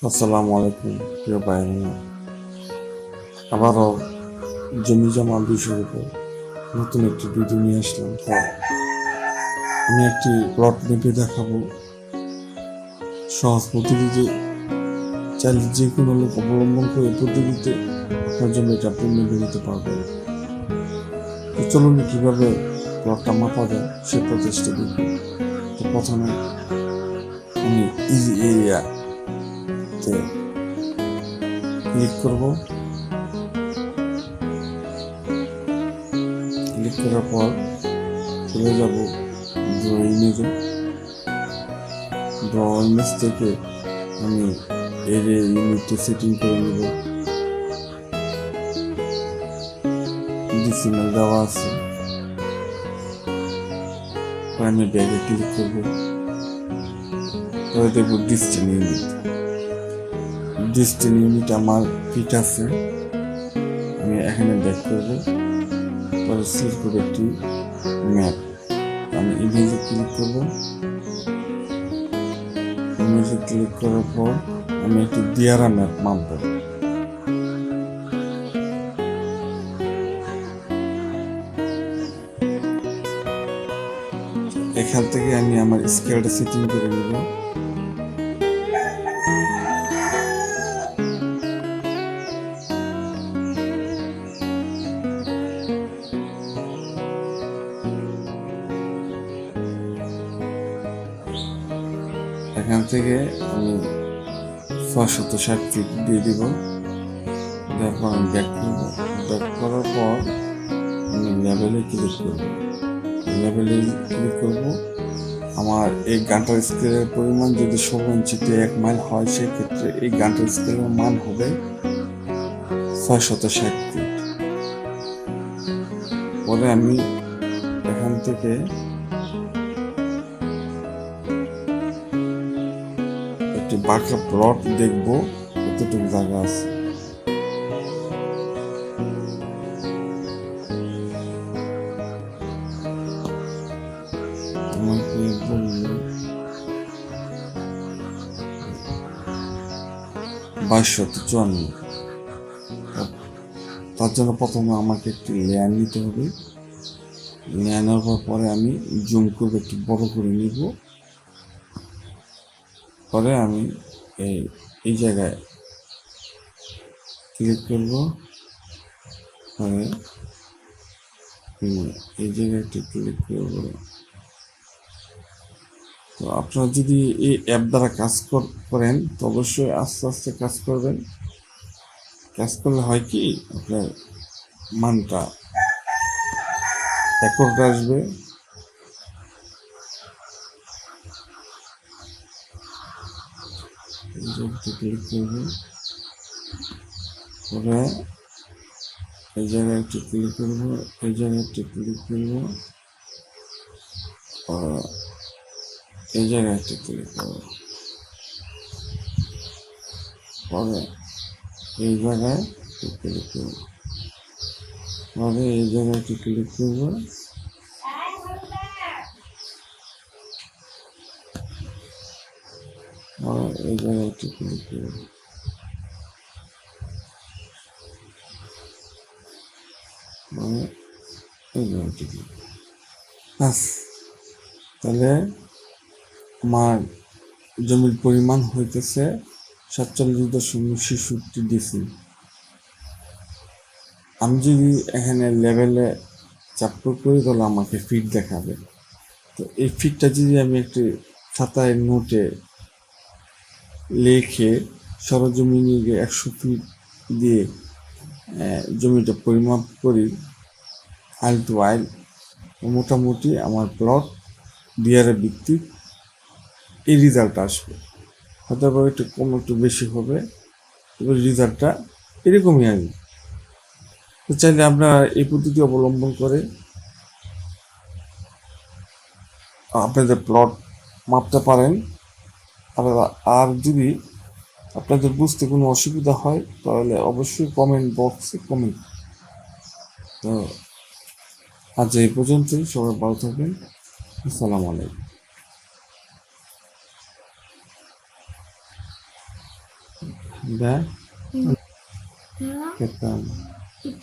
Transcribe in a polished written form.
আসসালামু আলাইকুম প্রিয় ভাই বোনেরা। আবারও জমি জমা বিষয়ের উপর নতুন একটি ভিডিও নিয়ে আসলাম। আমি একটি প্লট মেপে দেখাবো। সহজ পদ্ধতিতে চাইলে যে কোনো লোক অবলম্বন করে পদ্ধতিতে আপনার জমিটা আপনি মেপে নিতে পারবেন। তো চলুন কিভাবে প্লটটা মাপা যায় সে প্রচেষ্টা দেখি। তো প্রথমে আমি ইজি এরিয়াতে ক্লিক করব। ক্লিক করার পর চলে যাব ড্র ইমেজে। ড্র ইমেজ থেকে আমি এর ইউনিটে সেটিং করে নেব। ডিসিমেল দেওয়া আছে, আমি ব্যাগে ক্লিক করব। পরে দেখব ডিস্টেন্স ইউনিট আমার ফিট আছে। আমি এখানে ব্যাক করব, পরে সিলেক্ট করব একটি ম্যাপ। আমি ইমেজে ক্লিক করব। ইমেজে ক্লিক করার পর আমি একটি দিয়ারা ম্যাপ মাপব। এখান থেকে আমি আমার স্কেলটা সেটিং করে নেব। এখান থেকে আমি 660 ফিট দিয়ে দিব। তারপর আমি ব্যাক করব। ব্যাক করার পর আমি লেভেলে ক্লিক করব। লেভেলে ক্লিক করব। আমার এই গানটার স্কেলের পরিমাণ যদি 16 ইঞ্চিতে 1 মাইল হয়, সেক্ষেত্রে এই গানটার স্কেলের মান হবে 660 ফিট। পরে আমি এখান থেকে একটি বাঁকা প্লট দেখব কতটুকু জায়গা আছে। আমাকে বলল 2254। তার জন্য প্রথমে আমাকে একটি লেয়ার নিতে হবে। লেয়ার নেওয়ার পরে আমি জুম করবো, একটু বড় করে নিব। পরে আমি এই জায়গায় ক্লিক করব। পরে এই জায়গায় একটু ক্লিক করব। তো আপনারা যদি এই অ্যাপ দ্বারা কাজ করেন তো অবশ্যই আস্তে আস্তে কাজ করবেন। কাজ করলে হয় কি, আপনার মানটা অ্যাকুরেট আসবে। ক্লিক করব। পরে এই জায়গায় একটু ক্লিক করব। এই জায়গায় একটু ক্লিক করব। এই জায়গায় একটু ক্লিক করব। পরে এই জায়গায় একটু ক্লিক করব। পরে এই জায়গায় একটু ক্লিক করব। পরে এই জায়গায় একটু ক্লিক করব। পরে এই জায়গায় একটু ক্লিক করব। তাহলে আমার জমির পরিমাণ হইতেছে 47.66 ডিসি। আমি যদি এখানে লেভেলে চাপ করি তাহলে আমাকে ফিট দেখাবে। তো এই ফিটটা যদি আমি একটি খাতায় নোটে লিখে সরজমিনে গিয়ে 100 ফিট দিয়ে জমিটা পরিমাপ করি আইল টু আইল, মোটামুটি আমার প্লট ডিআরএ ভিত্তিক এই রেজাল্ট আসবে। হয়তো একটু কম একটু বেশি হবে, এবার রেজাল্টটা এরকমই আসবে। তো চাইলে আপনারা এই পদ্ধতি অবলম্বন করে আপনাদের প্লট মাপতে পারেন। আর যদি আপনাদের বুঝতে কোনো অসুবিধা হয় তাহলে অবশ্যই কমেন্ট বক্সে কমেন্ট। তো আজ এই পর্যন্তই, সবাই ভালো থাকবেন। আসসালামু আলাইকুম। da da খেতাম। এটা